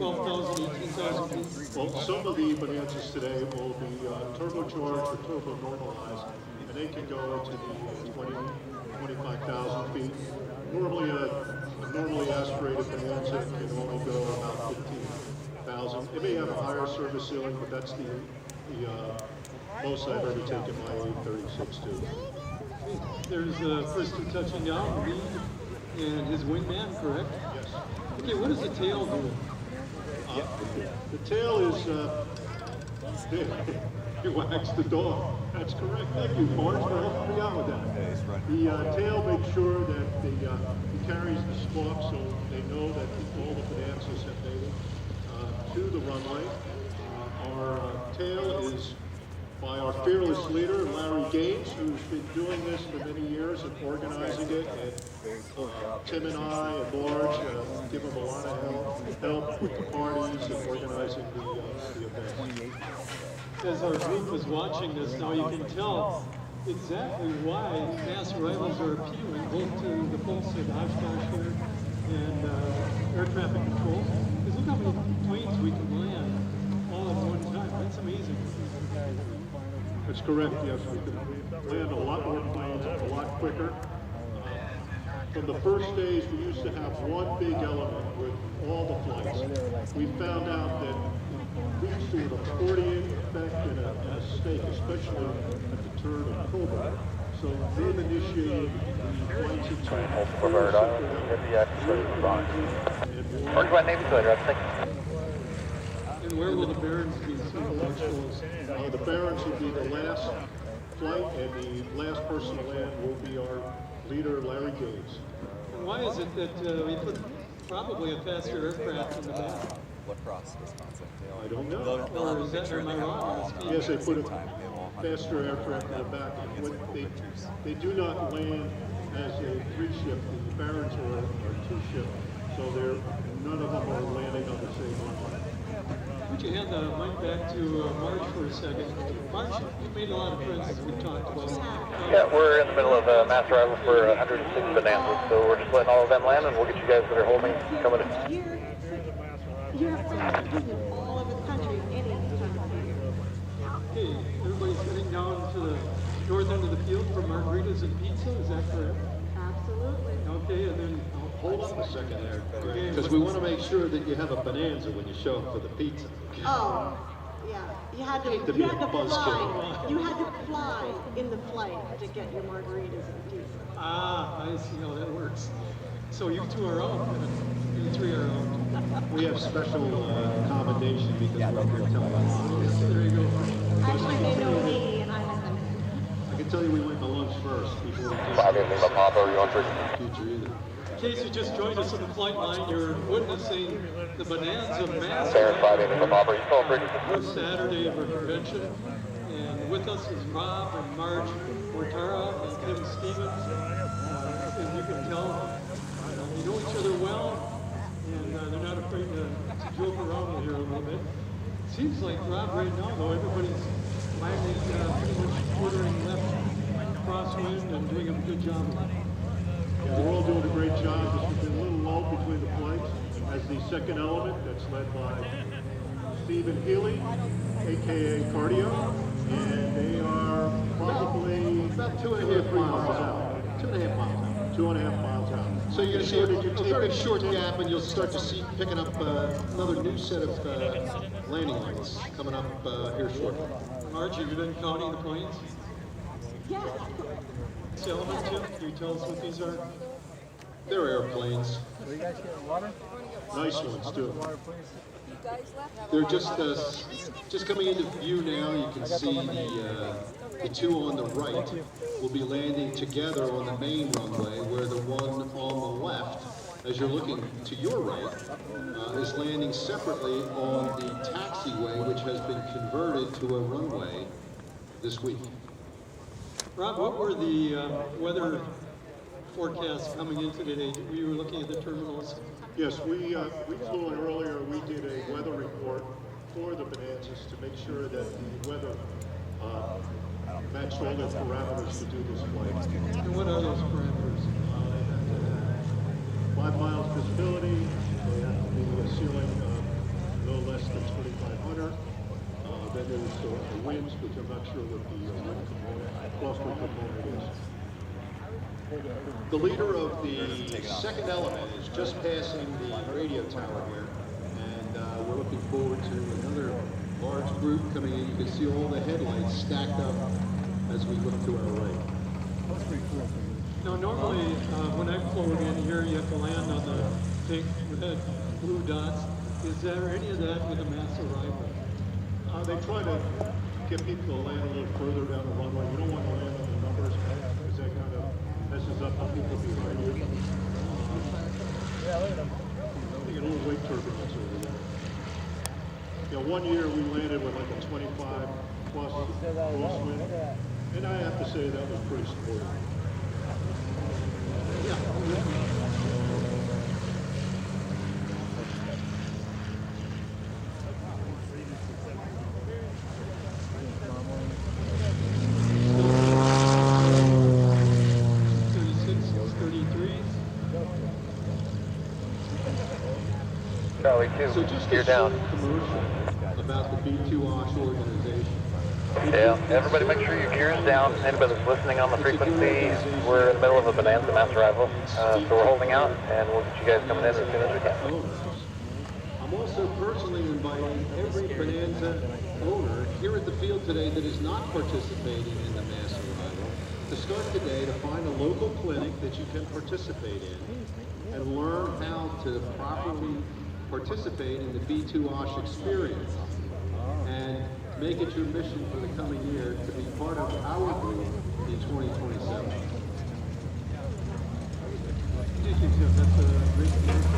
12,000, 18,000 feet? Well, some of the Bonanzas today will be turbocharged or turbo normalized, and they can go into the 20, 25,000 feet. Normally, a normally aspirated Bonanza can only go about 15,000. It may have a higher service ceiling, but that's the most I've ever taken my A36 to. There's a person touching down, Reed, and his wingman, correct? Yes. Okay, what does the tail do? The tail is, you waxed the dog. That's correct. Thank you, Marge, for helping me out with that. The tail makes sure that it carries the squawk so they know that all the Bonanzas have made it to the runway. Our tail is by our fearless leader, Larry Gaines, who's been doing this for many years and organizing it. And Tim and I and Marge give him a lot of help with the parties and organizing the event. As our group is watching this now, you can tell exactly why mass arrivals are appealing both to the folks at Oshkosh here and air traffic control. Because look how many planes we can land all at one time. That's amazing. That's correct, yes. We can land a lot more planes a lot quicker. From the first days, we used to have one big element with all the flights. We found out that it leads to an accordion effect and a stake, especially at the turn of Cobra. So they've initiated the flights into And where will the Barons be? The Barons will be the last flight, and the last person to land will be our leader, Larry Gaines. And why is it that we put probably a faster aircraft in the back? I don't know. Or is that, am I wrong? Yes, they put a faster aircraft in the back. They do not land as a three-ship. The Barons are a two-ship, so none of them are landing on the same runway. Would you hand the mic back to Marge for a second? Marge, you've made a lot of friends as we talked about. Yeah, we're in the middle of a mass arrival for 106 Bonanzas, so we're just letting all of them land, and we'll get you guys that are holding coming in. You're all over the country any time of the year. Okay, everybody's heading down to the north end of the field for margaritas and pizza, is that correct? Absolutely. Okay, and then hold up a second there, because we want to make sure that you have a bonanza when you show up for the pizza. Oh, yeah. You had to fly. You had to fly in the flight to get your margaritas and pizza. Ah, I see how that works. So you two are out, you three are out. We have special accommodation because we're here telling us. There you go. Actually, they know me, and I know them. I can tell you we went to lunch first before we just future either. In case you just joined us on the flight line, you're witnessing the Bonanza Mass this Saturday of our convention. And with us is Rob and Marge Mortara and Kim Stevens. As you can tell, you know each other well, and they're not afraid to joke around with you a little bit. Seems like, Rob, right now, though, everybody's finally pretty much quartering left crosswind and doing a good job of it. Yeah, we're all doing a great job. This has been a little lull between the flights as the second element that's led by Stephen Healy, aka Cardio, and they are probably about 2.5 miles out. 2.5 miles out. 2.5 miles out. So you're going to see a very short gap, and you'll start to see picking up another new set of landing lights coming up here shortly. Marge, have you been counting the planes? Yes. This element, Jim, can you tell us what these are? They're airplanes. Nice ones, too. They're just coming into view now. You can see the two on the right will be landing together on the main runway, where the one on the left, as you're looking to your right, is landing separately on the taxiway, which has been converted to a runway this week. Rob, what were the weather forecasts coming in today? We were looking at the terminals. Yes, we flew in earlier. We did a weather report for the Bonanzas to make sure that the weather matched all their parameters to do this flight. And what are those parameters? 5 miles visibility. They have to be a ceiling engines, which I'm not sure what the cluster component is. The leader of the second element is just passing the radio tower here, and we're looking forward to another large group coming in. You can see all the headlights stacked up as we look to our right. Now, normally, when I float in here, you have to land on the pink, red, blue dots. Is there any of that with a mass arrival? They try to get people to land a little further down the runway. You don't want to land on the numbers because that kind of messes up the people behind you. You get a little weight turbulence over there. You know, one year we landed with like a 25 plus crosswind, and I have to say that was pretty sporty. So just a short commercial about the B2 Osh organization. Yeah, everybody make sure your gear's down. Anybody that's listening on the frequency, we're in the middle of a Bonanza mass arrival, so we're holding out, and we'll get you guys coming in as soon as we can. I'm also personally inviting every Bonanza owner here at the field today that is not participating in the mass arrival to start today to find a local clinic that you can participate in and learn how to properly participate in the B2 Osh experience, and make it your mission for the coming year to be part of our group in 2027. Thank you, Tim. That's a great commercial.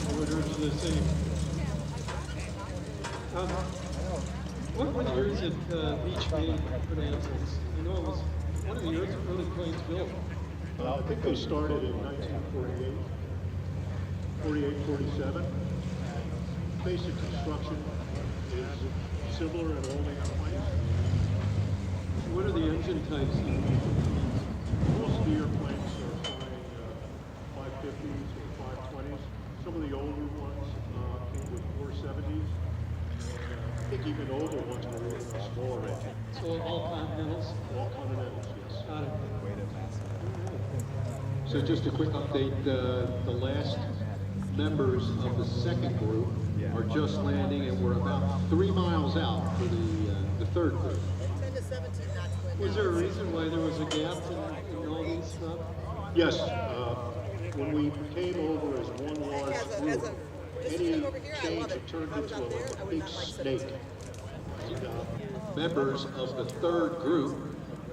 I would urge the same. What were the years at Beach made Bonanzas? You know, it was one of the years early planes built. I think they started in 1948. 47. Basic construction is similar in all the airplanes. What are the engine types? Most of the airplanes are flying 550s or 520s. Some of the older ones came with 470s. I think even older ones were even smaller engines. So all Continentals? All Continentals, yes. Got it. So just a quick update, the last members of the second group are just landing, and we're about 3 miles out for the third group. 10 to 17 knots wind. Was there a reason why there was a gap in all these stuff? Yes, when we came over as one large group, any change had turned into a big snake. Members of the third group,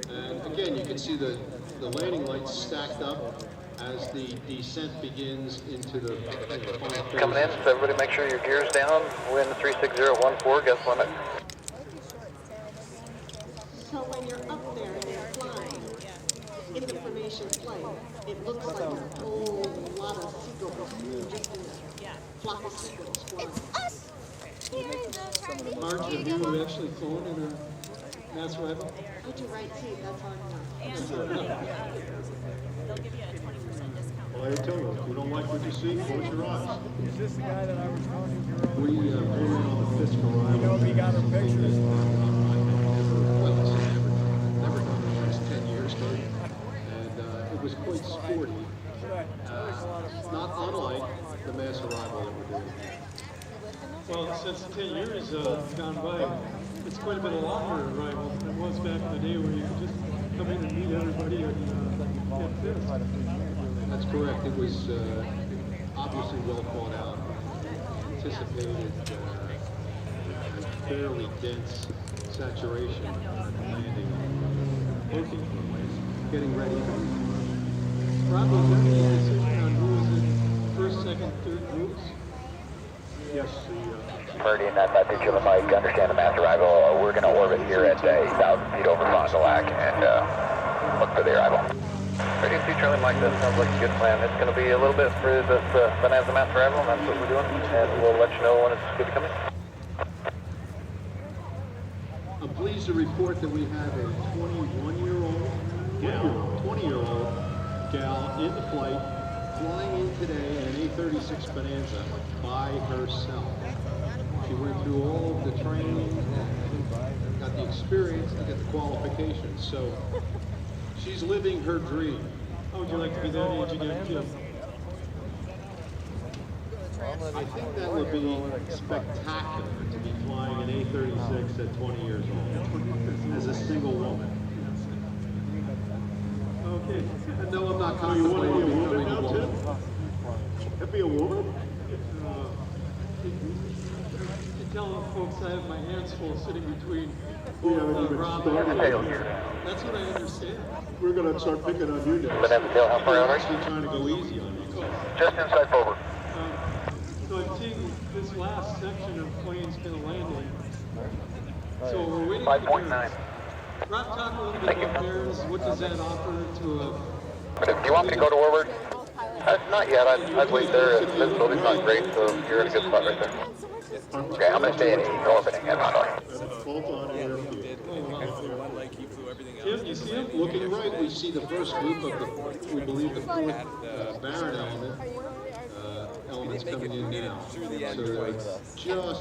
and again, you can see the landing lights stacked up as the descent begins into the final phase. Coming in, so everybody make sure your gear's down. Wind 36014, gust limit. So when you're up there and you're flying in the formation flight, it looks like a whole lot of seagulls just in a flock of seagulls flying. Marge, have you actually flown in a mass arrival? I do right seat, that's on They'll give you a 20% discount. Well, I tell you, if you don't like what you see, close your eyes. Is this the guy that I was talking to? We flew in on the fifth arrival. You know, if he got her pictures. Never done it for 10 years, and it was quite sporty. Not unlike the mass arrival that we're doing. Well, since 10 years gone by, it's quite a bit longer arrival than it was back in the day where you could just come in and meet everybody and get this. That's correct. It was obviously well thought out, anticipated fairly dense saturation at the landing, working getting ready. Rob, was there any decision on who was in first, second, third groups? Yes, Purdy and that message on the mic, understand the mass arrival. We're going to orbit here at 8,000 feet over Fond du Lac and look for the arrival. Radio 2 Charlie Mike, that sounds like a good plan. It's going to be a little bit for this Bonanza mass arrival, and that's what we're doing, and we'll let you know when it's good to come in. I'm pleased to report that we have a 20-year-old gal in the flight, flying in today in an A36 Bonanza by herself. She went through all of the training, got experience to get the qualifications. So she's living her dream. How would you like to be that age again, Kim? I think that would be spectacular to be flying an A-36 at 20 years old as a single woman. Okay. No, I'm not So you want to be a contemplating woman becoming now, a Tim? woman. That'd be a woman? You tell folks I have my hands full sitting between We haven't even Rob and started. Tail here. That's what I understand. We're going to start picking on you next. Bonanza tail, how far out They're are you? actually trying to go easy on you. Just inside forward. So I'm seeing this last section of planes kind of landing. So we're waiting for 5.9. Rob, talk a little bit Thank you. about theirs. What does that offer to a... But if you want me to go to forward? Not yet. I'd wait there. The visibility's not great, so you're in a good spot right there. Okay, I'm going to stay in orbiting at Hanoi. Both on airfield. Kim, you see him? Looking right, we see the first group of the, we believe the fourth Baron elements coming in now. So they're just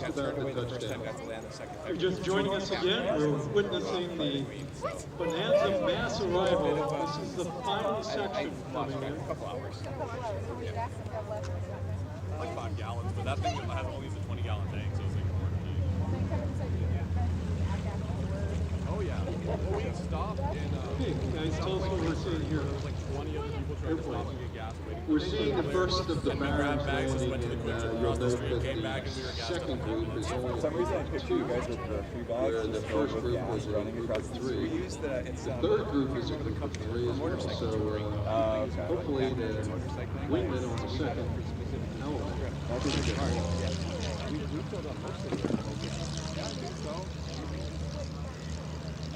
about to touch down. If you're just joining us again, we're witnessing the Bonanza mass arrival. This is the final section coming in. Like 5 gallons, but that thing has only the 20-gallon tank, so it's like oh yeah. Well, we stopped in Okay, guys, tell us what we're seeing here. like 20 other people trying to stop and get gas waiting. We're seeing the first of the Barons landing, and you'll note that the second group is only For some reason, I picture you guys with the 3 bags. where the first group was a group of 3. The third group is a group of 3 as well, so hopefully the wingman on the second element.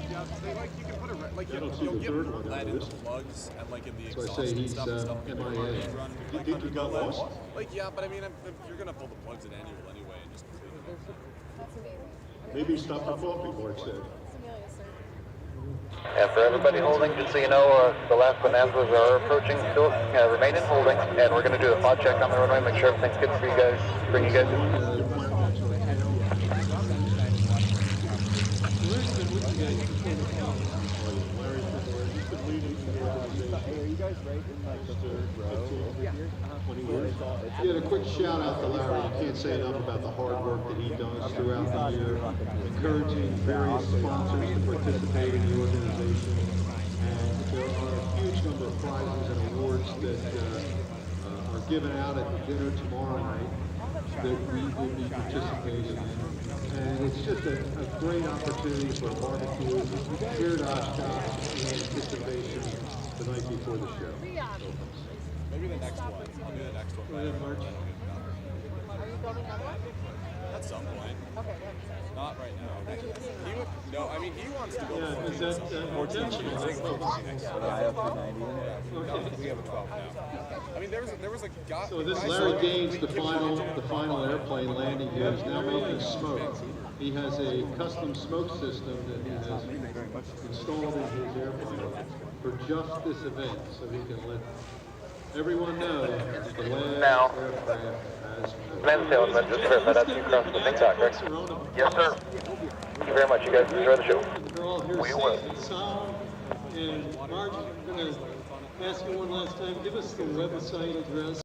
Yeah, they like you can put a like I don't see you'll the get third one lead out in of the this. plugs and like in the So I exhaust say and he's stuff and MIA. run, You think you got lost? like yeah, but I mean if you're gonna pull the plugs in anyway and just complete it. Maybe stop the coffee, Mark said. And for everybody holding, just so you know, the last Bonanzas are approaching. Still remain in holding, and we're going to do a pod check on the runway, make sure everything's good for you guys. Bring you guys in. Hey, are you guys right in like the 3rd row over here? Yeah, a quick shout out to Larry. I can't say enough about the hard work that he does throughout the year, encouraging various sponsors to participate in the organization. And there are a huge number of prizes and awards that are given out at the dinner tomorrow night that we will be participating in. And it's just a great opportunity for a barbecue here at Oshkosh in anticipation the night before the show. Maybe the next one. I'll do the next one. Go ahead, March. Are you building another one? At some point. Okay. Not right now. He would, no, I mean he wants to go. Yeah, is that intentional? I have 390 in it. Okay. We have a 12 now. I mean there was a guy. So this Larry Gaines, the final airplane landing here, is now making smoke. He has a custom smoke system that he has installed in his airplane for just this event, so he can let everyone know that the last Now. aircraft has Bonanza tail, but just verify that's you across the big dock, correct? Yes, sir. Thank you very much. You guys enjoy the show. They're all here We safe will. and sound. And Marge, I'm going to ask you one last time, give us the website address.